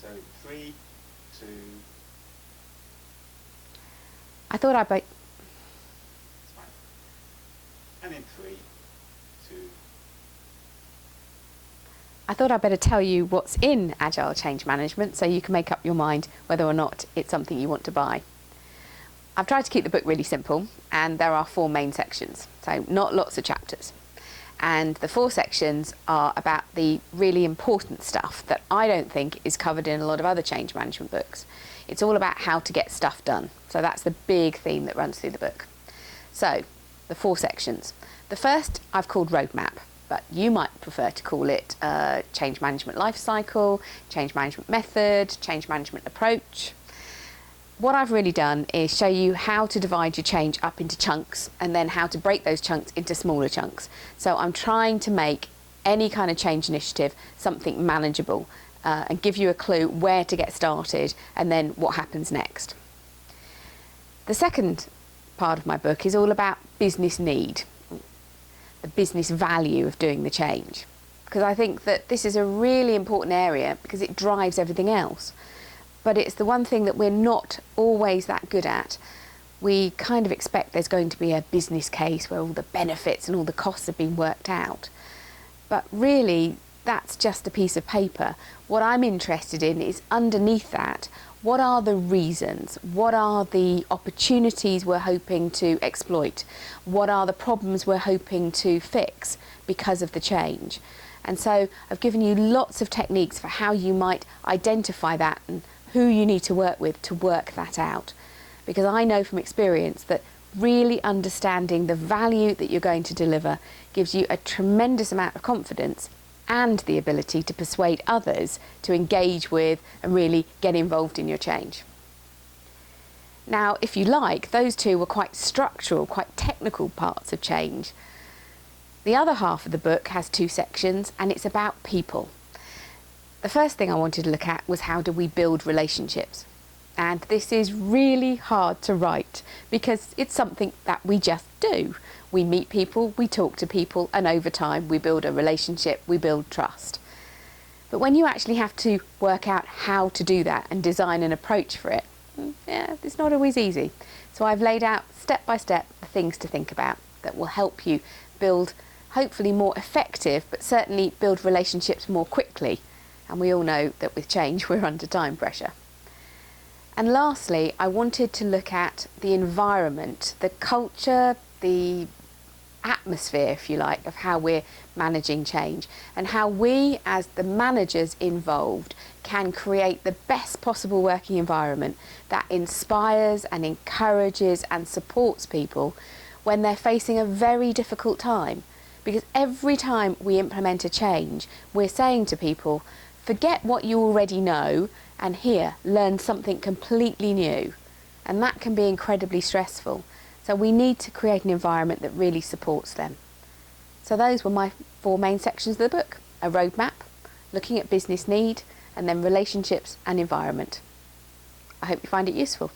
So 3, 2. I thought I'd It's fine. And in 3, 2. I thought I'd better tell you what's in Agile Change Management so you can make up your mind whether or not it's something you want to buy. I've tried to keep the book really simple, and there are 4 main sections, so not lots of chapters. And the 4 sections are about the really important stuff that I don't think is covered in a lot of other change management books. It's all about how to get stuff done. So that's the big theme that runs through the book. So, the 4 sections. The first I've called RoadMap, but you might prefer to call it Change Management Life Cycle, Change Management Method, Change Management Approach. What I've really done is show you how to divide your change up into chunks and then how to break those chunks into smaller chunks. So I'm trying to make any kind of change initiative something manageable and give you a clue where to get started and then what happens next. The second part of my book is all about business need, the business value of doing the change. Because I think that this is a really important area because it drives everything else. But it's the one thing that we're not always that good at. We kind of expect there's going to be a business case where all the benefits and all the costs have been worked out. But really, that's just a piece of paper. What I'm interested in is underneath that, what are the reasons? What are the opportunities we're hoping to exploit? What are the problems we're hoping to fix because of the change? And so I've given you lots of techniques for how you might identify that and who you need to work that out. Because I know from experience that really understanding the value that you're going to deliver gives you a tremendous amount of confidence and the ability to persuade others to engage with and really get involved in your change. Now, if you like, those 2 were quite structural, quite technical parts of change. The other half of the book has 2 sections and it's about people. The first thing I wanted to look at was how do we build relationships. And this is really hard to write because it's something that we just do. We meet people, we talk to people, and over time we build a relationship, we build trust. But when you actually have to work out how to do that and design an approach for it, it's not always easy. So I've laid out step by step the things to think about that will help you build hopefully more effective, but certainly build relationships more quickly. And we all know that with change we're under time pressure. And lastly, I wanted to look at the environment, the culture, the atmosphere, if you like, of how we're managing change and how we as the managers involved can create the best possible working environment that inspires and encourages and supports people when they're facing a very difficult time. Because every time we implement a change, we're saying to people, forget what you already know and here, learn something completely new. And that can be incredibly stressful. So we need to create an environment that really supports them. So those were my 4 main sections of the book. A roadmap, looking at business need, and then relationships and environment. I hope you find it useful.